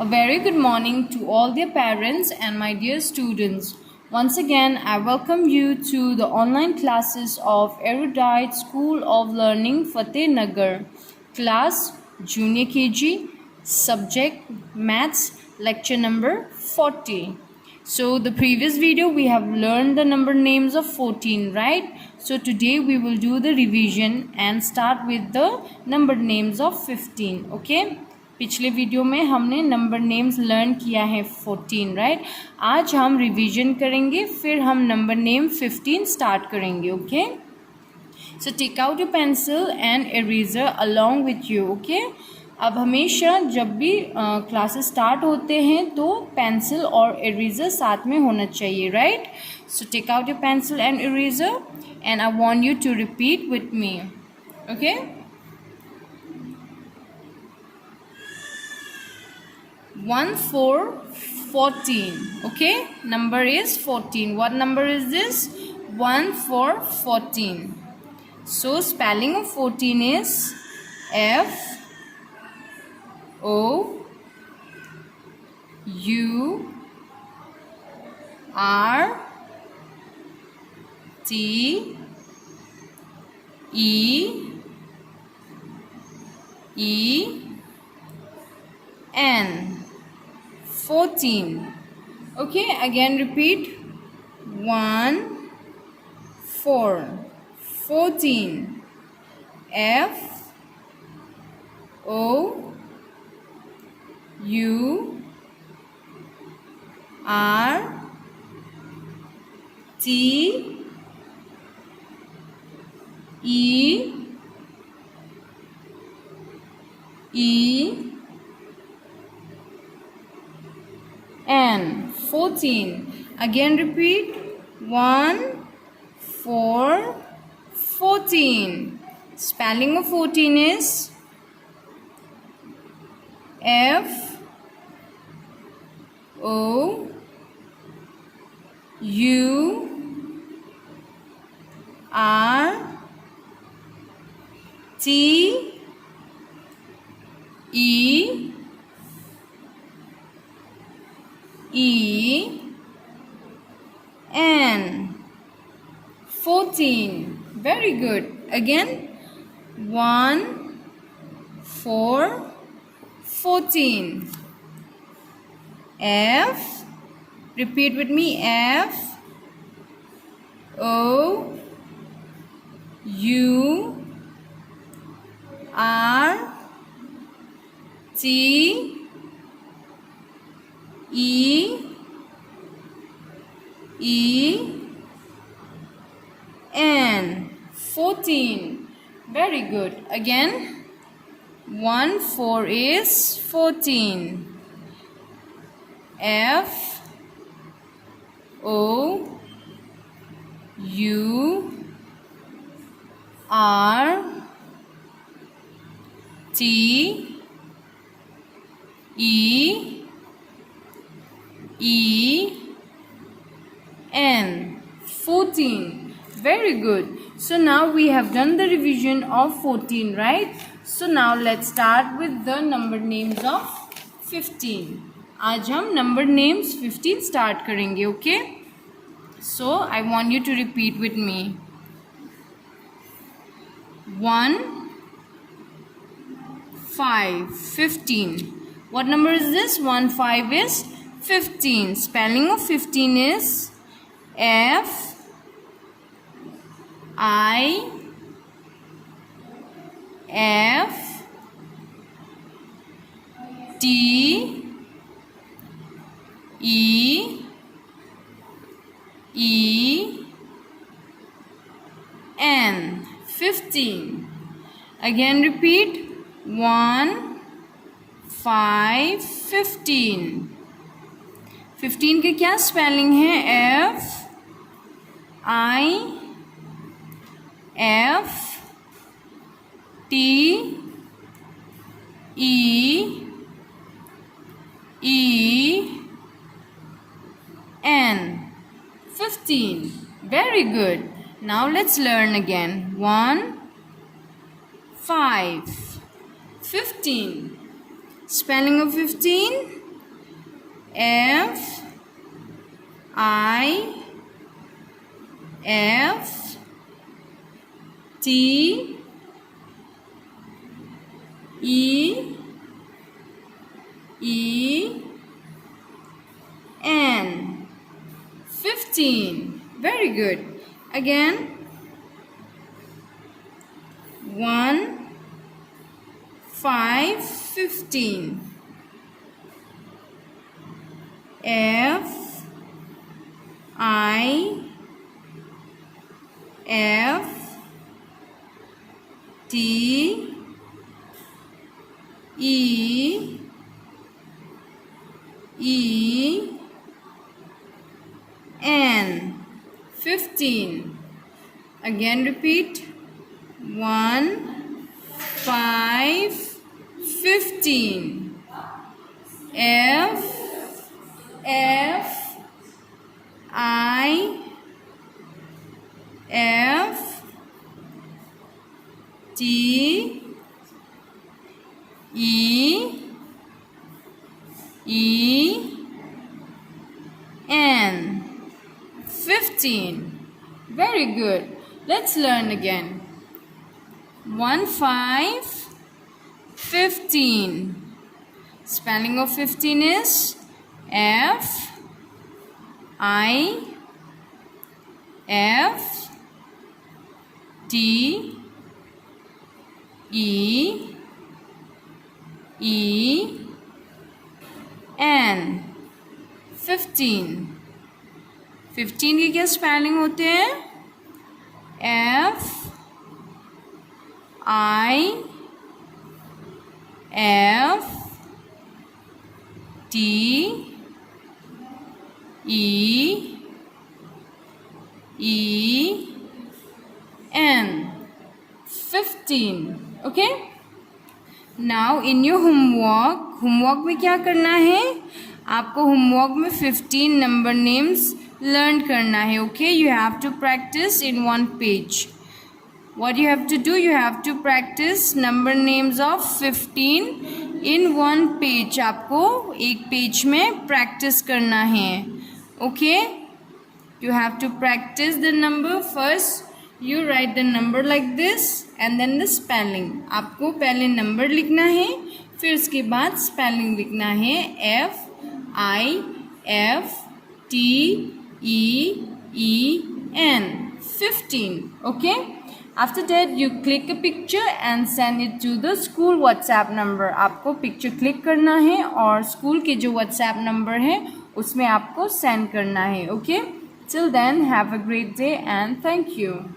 A very good morning to all their parents and my dear students. Once again, I welcome you to the online classes of Erudite School of Learning Fatehnagar, class Junior KG, subject Maths, lecture number 40. So the previous video we have learned the number names of 14, right? So today we will do the revision and start with the number names of 15, okay? पिछले video में हमने number names learn किया है 14, right? आज हम revision करेंगे, फिर हम नंबर नेम 15 स्टार्ट करेंगे, okay? So take out your pencil and eraser along with you, okay? अब हमेशा जब भी क्लासेस स्टार्ट होते हैं तो पेंसिल और इरेजर साथ में होना चाहिए, right? So take out your pencil and eraser and I want you to repeat with me, okay? 1 4 14, okay? Number is 14. What number is this? 1 4 14. So spelling of 14 is F O U R T E E N 14. Okay, again repeat. 1 4 14. F O U R T E E N 14. Again repeat. 1 4 14. Spelling of 14 is F O U R T E E N 14. Very good. Again. 1 4 14. F. Repeat with me. F O U R T E E N 14. Very good. Again. 1 4 is 14. F O U R T E E N 14. Very good. So now we have done the revision of 14, right? So now let's start with the number names of 15. आज हम number names 15 start करेंगे, okay? So I want you to repeat with me. 1 5 15. What number is this? 1 5 is 15. Spelling of 15 is F I F T E E N 15. Again repeat. 1 5 15. 15 के क्या spelling है? F I F T E E N 15. Very good. Now let's learn again. 1 5 15. Spelling of 15. F I F T E E N. 15. Very good. Again. 1 5 15. F I F T E E N. 15. Again repeat. 1 5 15. F I F T E E N. 15. Very good. Let's learn again. 1 5 15. Spelling of 15 is F I F T E E N. 15. 15 के क्या spelling होते हैं? F I F T E E N. 15. Okay? Now in your homework में क्या करना है? आपको homework में 15 number names learn करना है. Okay? You have to practice in one page. What you have to do? You have to practice number names of 15 in one page. आपको एक page में practice करना है. Okay? You have to practice the number first. You write the number like this and then the spelling. आपको पहले number लिखना है, फिर उसके बाद spelling लिखना है. F I F T E E N. 15. Okay? After that, you click a picture and send it to the school WhatsApp number. आपको picture click करना है और school के जो WhatsApp number है उसमें आपको send करना है. Okay? Till then, have a great day and thank you.